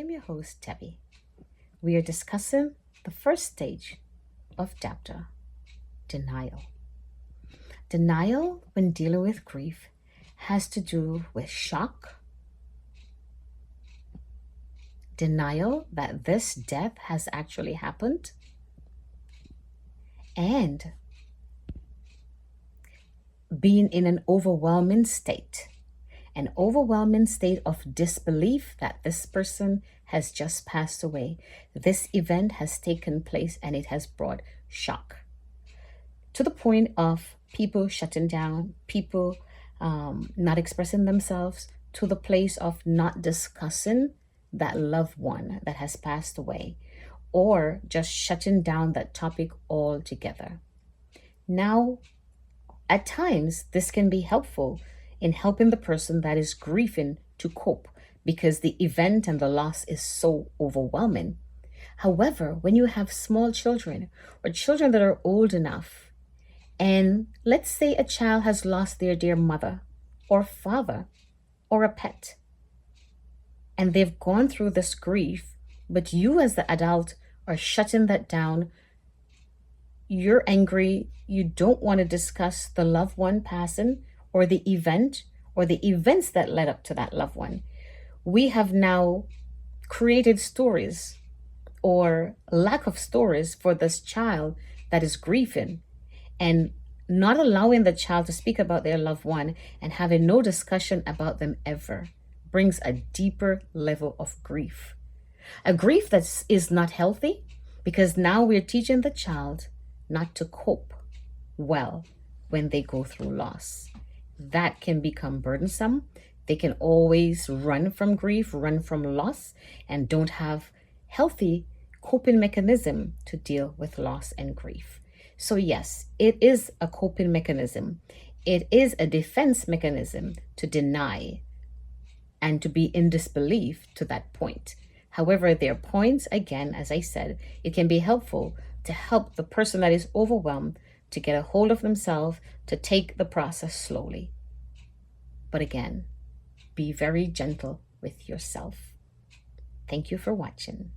am your host, Debbie. We are discussing the first stage of DAPTA, denial. Denial, when dealing with grief, has to do with shock, denial that this death has actually happened, and being in an overwhelming state of disbelief that this person has just passed away. This event has taken place and it has brought shock to the point of people shutting down, people not expressing themselves, to the place of not discussing that loved one that has passed away, or just shutting down that topic altogether. Now, at times, this can be helpful in helping the person that is grieving to cope because the event and the loss is so overwhelming. However, when you have small children or children that are old enough, and let's say a child has lost their dear mother or father or a pet, and they've gone through this grief, but you as the adult are shutting that down. You're angry. You don't want to discuss the loved one passing or the event or the events that led up to that loved one. We have now created stories or lack of stories for this child that is grieving, and not allowing the child to speak about their loved one and having no discussion about them ever brings a deeper level of grief. A grief that is not healthy, because now we're teaching the child not to cope well when they go through loss. That can become burdensome. They can always run from grief, run from loss, and don't have healthy coping mechanism to deal with loss and grief. So yes, it is a coping mechanism. It is a defense mechanism to deny and to be in disbelief to that point. However, there are points, again, as I said, it can be helpful to help the person that is overwhelmed to get a hold of themselves, to take the process slowly. But again, be very gentle with yourself. Thank you for watching.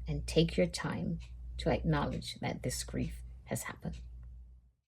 And take your time to acknowledge that this grief has happened.